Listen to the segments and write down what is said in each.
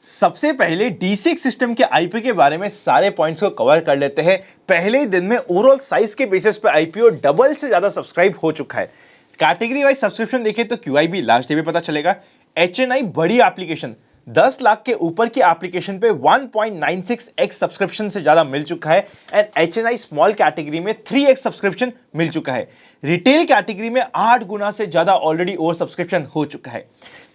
सबसे पहले D6 system के आईपीओ के बारे में सारे पॉइंट्स को कवर कर लेते हैं। पहले ही दिन में ओवरऑल साइज के बेसिस पे आईपीओ डबल से ज्यादा सब्सक्राइब हो चुका है। कैटेगरी वाइज सब्सक्रिप्शन देखें तो QIB लास्ट डे पे पता चलेगा। HNI बड़ी एप्लीकेशन 10 लाख के ऊपर की एप्लीकेशन पे 1.96x सब्सक्रिप्शन से ज्यादा मिल चुका है एंड HNI स्मॉल कैटेगरी में 3x सब्सक्रिप्शन मिल चुका है। रिटेल कैटेगरी में 8 गुना से ज्यादा ऑलरेडी ओवर सब्सक्रिप्शन हो चुका है।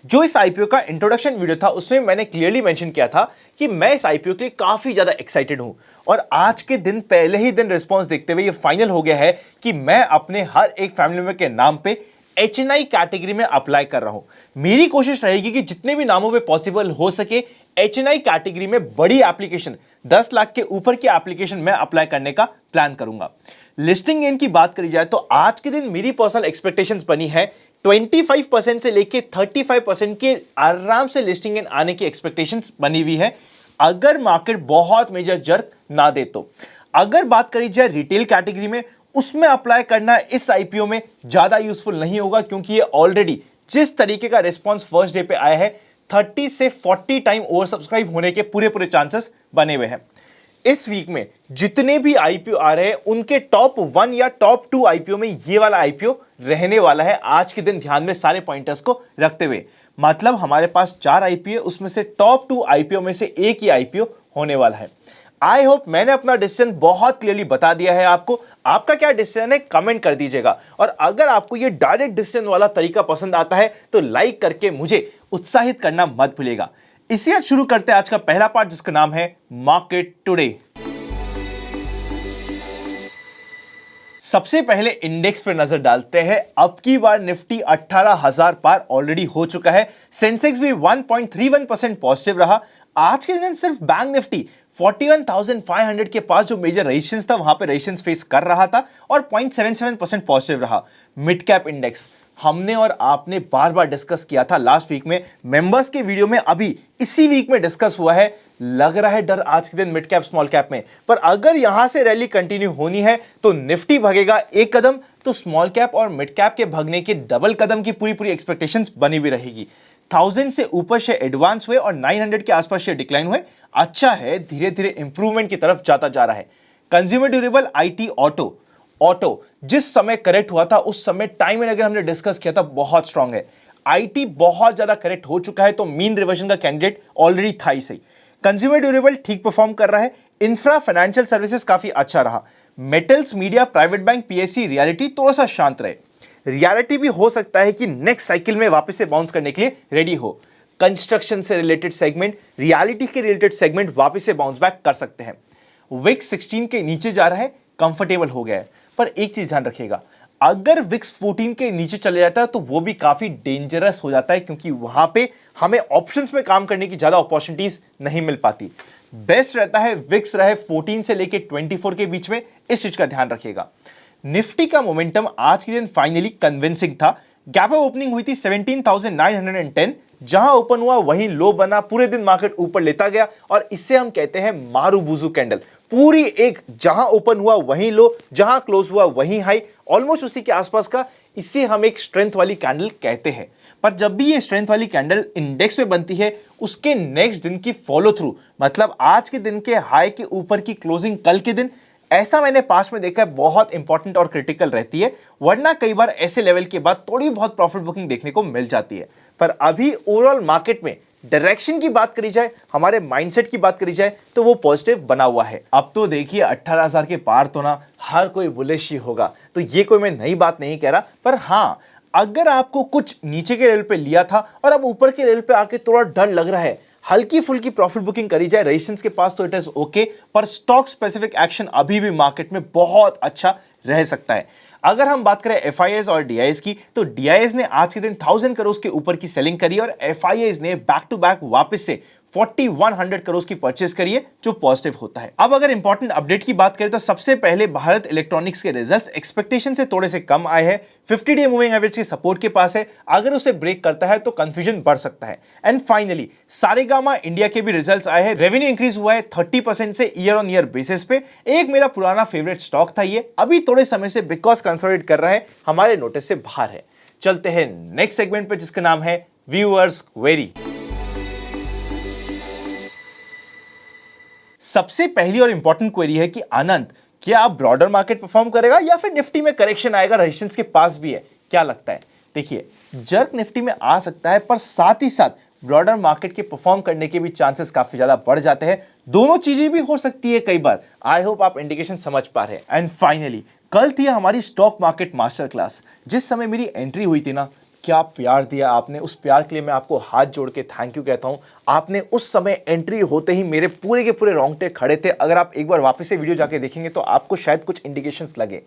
जो इस आईपीओ का इंट्रोडक्शन वीडियो था उसमें मैंने क्लियरली मेंशन किया था कि मैं इस आईपीओ के लिए काफी ज्यादा एक्साइटेड हूं और आज के दिन पहले ही दिन रिस्पांस देखते हुए ये फाइनल हो गया है कि मैं अपने हर एक फैमिली मेंबर के नाम पे HNI कैटेगरी में अप्लाई कर रहा हूं। मेरी कोशिश रहेगी कि जितने भी नामों पे पॉसिबल हो सके HNI कैटेगरी में बड़ी एप्लीकेशन 10 लाख के ऊपर की एप्लीकेशन मैं अप्लाई करने का प्लान करूंगा। लिस्टिंग गेन की बात करी जाए तो आज के दिन मेरी पर्सनल एक्सपेक्टेशंस बनी है 25% से लेके 35% के आराम से लिस्टिंग गेन आने की एक्सपेक्टेशंस बनी हुई है अगर मार्केट बहुत मेजर जर्क ना दे तो। अगर बात करी जाए रिटेल कैटेगरी में उसमें अप्लाई करना इस आईपीओ में ज्यादा यूजफुल नहीं होगा क्योंकि ये ऑलरेडी जिस तरीके का रिस्पांस फर्स्ट डे पे आया है 30 से 40 टाइम ओवर सब्सक्राइब होने के पूरे चांसेस बने हुए हैं। इस वीक में जितने भी आईपीओ आ रहे हैं उनके टॉप 1 या टॉप 2 आईपीओ में ये वाला आईपीओ रहने वाला है आज के दिन, ध्यान में सारे पॉइंटर्स को रखते हुए। मतलब हमारे पास 4 आईपीओ, उसमें से टॉप 2 आईपीओ में से एक ही आईपीओ होने वाला है। आई होप मैंने अपना डिसीजन बहुत क्लियरली बता दिया है आपको। आपका क्या डिसीजन है कमेंट कर दीजिएगा और अगर आपको ये डायरेक्ट डिसीजन वाला तरीका पसंद आता है तो लाइक करके मुझे उत्साहित करना मत भूलिएगा। इसी आज शुरू करते हैं आज का पहला पार्ट जिसका नाम है मार्केट टुडे। सबसे पहले इंडेक्स पर नजर डालते हैं। अब की बार निफ्टी 18,000 पार ऑलरेडी हो चुका है। सेंसेक्स भी 1.31% पॉजिटिव रहा। आज के दिन सिर्फ बैंक निफ्टी 41,500 के पास जो मेजर रेजिस्टेंस था वहां पे रेजिस्टेंस फेस कर रहा था और 0.77% पॉजिटिव रहा। मिड कैप इंडेक्स हमने और आपने बार बार डिस्कस किया था लास्ट वीक में, मेंबर्स के वीडियो में अभी इसी वीक में डिस्कस हुआ है। लग रहा है डर आज के दिन मिड कैप स्मॉल कैप में, पर अगर यहां से रैली कंटिन्यू होनी है तो निफ्टी भगेगा एक कदम तो स्मॉल कैप और मिड कैप के भगने के डबल कदम की पूरी एक्सपेक्टेशंस बनी हुई रहेगी। 1000 से ऊपर शेयर एडवांस हुए और 900 के आसपास शेयर डिक्लाइन हुए। अच्छा है, धीरे धीरे इंप्रूवमेंट की तरफ जाता जा रहा है। कंज्यूमर ड्यूरेबल, IT, ऑटो जिस समय करेक्ट हुआ था उस समय टाइम एंड अगेन हमने डिस्कस किया था बहुत स्ट्रांग है। IT बहुत ज्यादा करेक्ट हो चुका है तो मीन रिवर्जन का कैंडिडेट ऑलरेडी था ही सही। कंज्यूमर ड्यूरेबल ठीक परफॉर्म कर रहा है। इंफ्रा, फाइनेंशियल सर्विसेज काफी अच्छा रहा। Metals, media, private bank, PSC, reality थोड़ा सा शांत रहे। रियलिटी भी हो सकता है कि नेक्स्ट साइकिल में वापस से बाउंस करने के लिए रेडी हो। कंस्ट्रक्शन से रिलेटेड सेगमेंट, रियलिटी के रिलेटेड सेगमेंट वापस से बाउंस बैक कर सकते हैं। विक्स 16 के नीचे जा रहा है, कंफर्टेबल हो गया है, पर एक चीज ध्यान रखिएगा, अगर विक्स 14 के नीचे चले जाता है तो वो भी काफी डेंजरस हो जाता है क्योंकि वहां पे हमें ऑप्शंस में काम करने की ज्यादा अपॉर्चुनिटीज नहीं मिल पाती। बेस्ट रहता है विक्स रहे 14 से लेके 24 के बीच में, इस चीज का ध्यान रखिएगा। निफ्टी का मोमेंटम आज के दिन फाइनली कन्विंसिंग था। गैप अप ओपनिंग हुई थी 17,910, जहां ओपन हुआ वहीं लो बना, पूरे दिन मार्केट ऊपर लेता गया और इससे हम कहते हैं मारूबुजू कैंडल। पूरी एक जहां ओपन हुआ वहीं लो, जहां क्लोज हुआ वहीं हाई, ऑलमोस्ट उसी के आसपास का, इसे हम एक स्ट्रेंथ वाली कैंडल कहते हैं। पर जब भी ये स्ट्रेंथ वाली कैंडल इंडेक्स में बनती है उसके नेक्स्ट दिन की फॉलो थ्रू, मतलब आज के दिन के हाई के ऊपर की क्लोजिंग कल के दिन, ऐसा मैंने पास में देखा है, बहुत इंपॉर्टेंट और क्रिटिकल रहती है। वरना कई बार ऐसे लेवल के बाद थोड़ी बहुत प्रॉफिट बुकिंग देखने को मिल जाती है। पर अभी ओवरऑल मार्केट में डायरेक्शन की बात करी जाए, हमारे माइंडसेट की बात करी जाए तो वो पॉजिटिव बना हुआ है। अब तो देखिए 18,000 के पार तो ना हर कोई बुलिश ही होगा, तो ये कोई मैं नई बात नहीं कह रहा। पर हाँ, अगर आपको कुछ नीचे के लेवल पे लिया था और अब ऊपर के लेवल पे आके थोड़ा डर लग रहा है, हल्की फुल्की प्रॉफिट बुकिंग करी जाए रेजिस्टेंस के पास तो इट इज ओके, पर स्टॉक स्पेसिफिक एक्शन अभी भी मार्केट में बहुत अच्छा रह सकता है। अगर हम बात करें FIIs और DIIs की, तो DIIs ने आज के दिन 1000 करोड़ के ऊपर की सेलिंग करी और FIIs ने बैक टू बैक वापस से 4100 करोड़ की परचेज करी है, जो पॉजिटिव होता है। अब अगर इंपॉर्टेंट अपडेट की बात करें तो सबसे पहले भारत इलेक्ट्रॉनिक्स के रिजल्ट्स एक्सपेक्टेशन से थोड़े से कम आए हैं। 50 डे मूविंग एवरेज के सपोर्ट के पास है, अगर उसे ब्रेक करता है तो कंफ्यूजन बढ़ सकता है। एंड फाइनली सारेगामा इंडिया के भी रिजल्ट्स आए हैं। रेवेन्यू इंक्रीज हुआ है 30% से ईयर ऑन ईयर बेसिस पे। एक मेरा पुराना फेवरेट स्टॉक था, ये अभी थोड़े समय से बिकॉज कंसोलिडेट कर रहा है, हमारे नोटिस से बाहर है। चलते हैं नेक्स्ट सेगमेंट पे जिसका नाम है व्यूअर्स क्वेरी। सबसे पहली और इंपॉर्टेंट क्वेरी है कि आनंद, क्या आप ब्रॉडर मार्केट परफॉर्म करेगा या फिर निफ्टी में करेक्शन आएगा, रेजिस्टेंस के पास भी है, क्या लगता है? देखिए, जर्क निफ्टी में आ सकता है, पर साथ ही साथ ब्रॉडर मार्केट के परफॉर्म करने के भी चांसेस काफी ज्यादा बढ़ जाते हैं। दोनों चीजें भी हो सकती है कई बार। आई होप आप इंडिकेशन समझ पा रहे हैं। एंड फाइनली, कल थी हमारी स्टॉक मार्केट मास्टर क्लास। जिस समय मेरी एंट्री हुई थी ना, क्या प्यार दिया आपने, उस प्यार के लिए मैं आपको हाथ जोड़ के थैंक यू कहता हूं। आपने उस समय एंट्री होते ही मेरे पूरे के पूरे रोंगटे खड़े थे। अगर आप एक बार वापस से वीडियो जाके देखेंगे तो आपको शायद कुछ इंडिकेशंस लगे।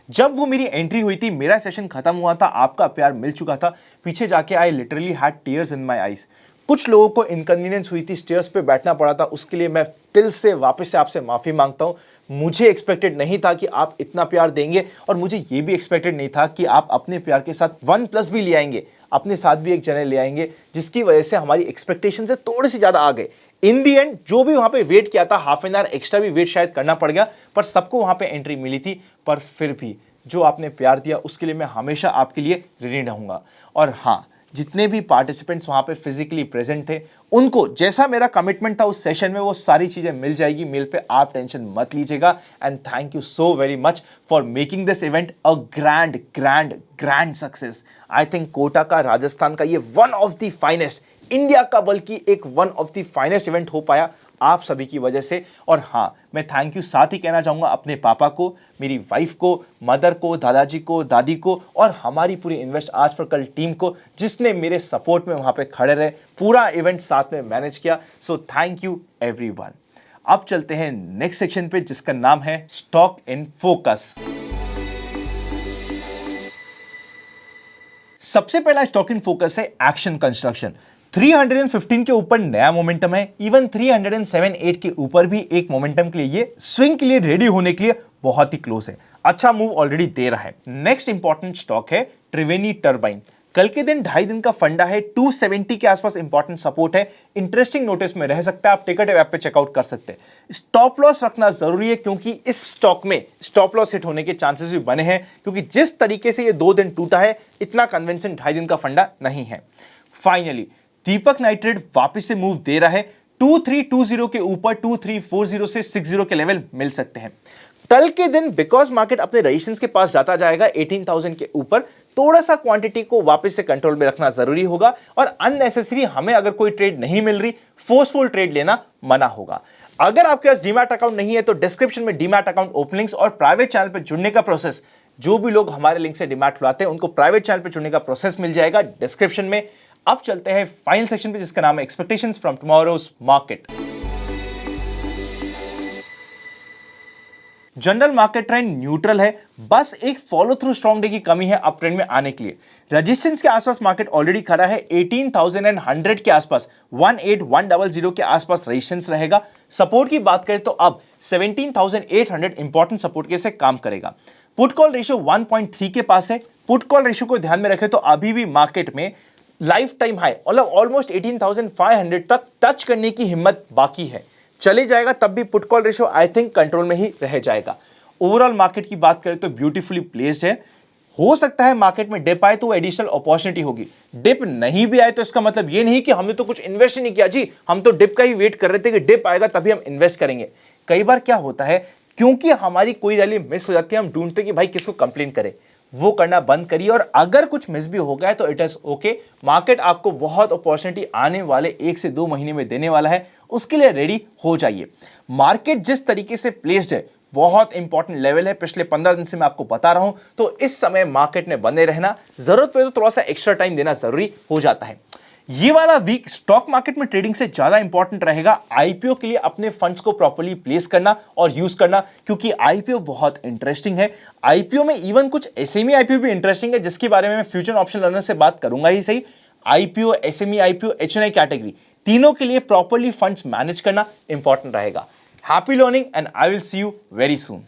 जब वो मेरी एंट्री हुई थी, मेरा सेशन खत्म हुआ था, आपका प्यार मिल चुका था, पीछे जाके I literally had tears in my eyes. कुछ लोगों को इनकन्वीनियंस हुई थी, स्टेयर्स पे बैठना पड़ा था, उसके लिए मैं दिल से वापस से आपसे माफी मांगता हूं। मुझे एक्सपेक्टेड नहीं था कि आप इतना प्यार देंगे, और मुझे ये भी एक्सपेक्टेड नहीं था कि आप अपने प्यार के साथ वन प्लस भी ले आएंगे, अपने साथ भी एक चैनल ले आएंगे, जिसकी वजह से हमारी एक्सपेक्टेशन से थोड़ी सी ज्यादा आ गए। इन दी एंड जो भी वहां पे वेट किया था, हाफ एन आवर एक्स्ट्रा भी वेट शायद करना पड़ गया, पर सबको वहां पे एंट्री मिली थी। पर फिर भी जो आपने प्यार दिया उसके लिए मैं हमेशा आपके लिए ऋणी रहूंगा। और हाँ, जितने भी पार्टिसिपेंट्स वहां पे फिजिकली प्रेजेंट थे, उनको जैसा मेरा कमिटमेंट था उस सेशन में, वो सारी चीजें मिल जाएगी मेल पे, आप टेंशन मत लीजिएगा। And thank you so very much for making this event a grand grand grand success. I think Kota का, राजस्थान का ये one of the finest, India का बल्कि एक one of the finest event हो पाया आप सभी की वजह से। और हाँ, मैं थैंक यू साथ ही कहना चाहूंगा अपने पापा को, मेरी वाइफ को, मदर को, दादाजी को, दादी को, और हमारी पूरी इन्वेस्ट आज फॉर कल टीम को, जिसने मेरे सपोर्ट में वहां पे खड़े रहे, पूरा इवेंट साथ में मैनेज किया। So thank you everyone. अब चलते हैं नेक्स्ट सेक्शन पे, जिसका नाम है स्टॉक इन फोकस। सबसे पहला स्टॉक इन फोकस है एक्शन कंस्ट्रक्शन। 315 के ऊपर नया मोमेंटम है, इवन 307-8 के ऊपर भी एक मोमेंटम के लिए ये स्विंग के लिए रेडी होने के लिए बहुत ही क्लोज है, अच्छा मूव ऑलरेडी दे रहा है। नेक्स्ट इंपॉर्टेंट स्टॉक है त्रिवेणी टर्बाइन। कल के दिन 2.5 दिन का फंडा है, 270 के आसपास इंपॉर्टेंट सपोर्ट है, इंटरेस्टिंग नोटिस में रह सकता है, आप टिकट ऐप पे चेकआउट कर सकते हैं। स्टॉप लॉस रखना जरूरी है, क्योंकि इस स्टॉक में स्टॉप लॉस हिट होने के चांसेस भी बने हैं, क्योंकि जिस तरीके से ये 2 दिन टूटा है, इतना कन्वेंशन 2.5 दिन का फंडा नहीं है। फाइनली दीपक नाइट्रेट वापस से मूव दे रहा है, 2320 के ऊपर 2340 से 60 के लेवल मिल सकते हैं। कल के दिन बिकॉज मार्केट अपने रेजिस्टेंस के पास जाता जाएगा 18,000 के ऊपर, थोड़ा सा क्वांटिटी को वापस से कंट्रोल में रखना जरूरी होगा, और अननेसेसरी हमें अगर कोई ट्रेड नहीं मिल रही, फोर्सफुल ट्रेड लेना मना होगा। अगर आपके पास डीमैट अकाउंट नहीं है तो डिस्क्रिप्शन में डीमैट अकाउंट ओपनिंग्स और प्राइवेट चैनल पर जुड़ने का प्रोसेस, जो भी लोग हमारे लिंक से डीमैट खुलाते हैं उनको प्राइवेट चैनल पर जुड़ने का प्रोसेस मिल जाएगा डिस्क्रिप्शन में। अब चलते हैं फाइनल सेक्शन पे, जिसका नाम है expectations from tomorrow's market. General market trend neutral है, बस एक फॉलो थ्रू स्ट्रॉन्ग डे की कमी है अप ट्रेंड में आने के लिए। रेजिस्टेंस के आसपास मार्केट ऑलरेडी खड़ा है, 18,100 के आसपास, 18,100 के आसपास रेजिस्टेंस रहेगा। सपोर्ट की बात करें तो अब 17,800 इंपॉर्टेंट सपोर्ट के से काम करेगा। पुट कॉल रेशियो 1.3 के पास है। पुट कॉल रेशियो को ध्यान में रखें तो अभी भी मार्केट में लाइफ टाइम हाई मतलब ऑलमोस्ट 18,500 तक टच करने की हिम्मत बाकी है। चले जाएगा तब भी put call ratio I think control में ही रह जाएगा। ओवरऑल मार्केट की बात करें तो ब्यूटीफुली प्लेस्ड है। हो सकता है मार्केट में डिप आए तो वो एडिशनल अपॉर्चुनिटी होगी, डिप नहीं भी आए तो इसका मतलब ये नहीं कि हमने तो कुछ इन्वेस्ट ही नहीं किया जी, हम तो डिप का ही वेट कर रहे थे कि डिप आएगा तभी हम इन्वेस्ट करेंगे। कई बार क्या होता है, क्योंकि हमारी कोई रैली मिस हो जाती है, हम ढूंढते कि भाई किसको कंप्लेन करें, वो करना बंद करिए। और अगर कुछ मिस भी हो गया तो इट इज ओके, मार्केट आपको बहुत अपॉर्चुनिटी आने वाले 1 से 2 महीने में देने वाला है, उसके लिए रेडी हो जाइए। मार्केट जिस तरीके से प्लेस्ड है बहुत इंपॉर्टेंट लेवल है, पिछले 15 दिन से मैं आपको बता रहा हूं, तो इस समय मार्केट में बने रहना, जरूरत पड़े तो थोड़ा सा एक्स्ट्रा टाइम देना जरूरी हो जाता है। ये वाला वीक स्टॉक मार्केट में ट्रेडिंग से ज्यादा इंपॉर्टेंट रहेगा आईपीओ के लिए अपने फंड्स को प्रॉपर्ली प्लेस करना और यूज करना, क्योंकि आईपीओ बहुत इंटरेस्टिंग है। आईपीओ में इवन कुछ एसएमई आईपीओ भी इंटरेस्टिंग है, जिसके बारे में मैं फ्यूचर ऑप्शन लर्नर से बात करूंगा ही सही। IPO, SME IPO, HNI category, तीनों के लिए प्रॉपर्ली फंड्स मैनेज करना इंपॉर्टेंट रहेगा। Happy learning and I will see you very soon.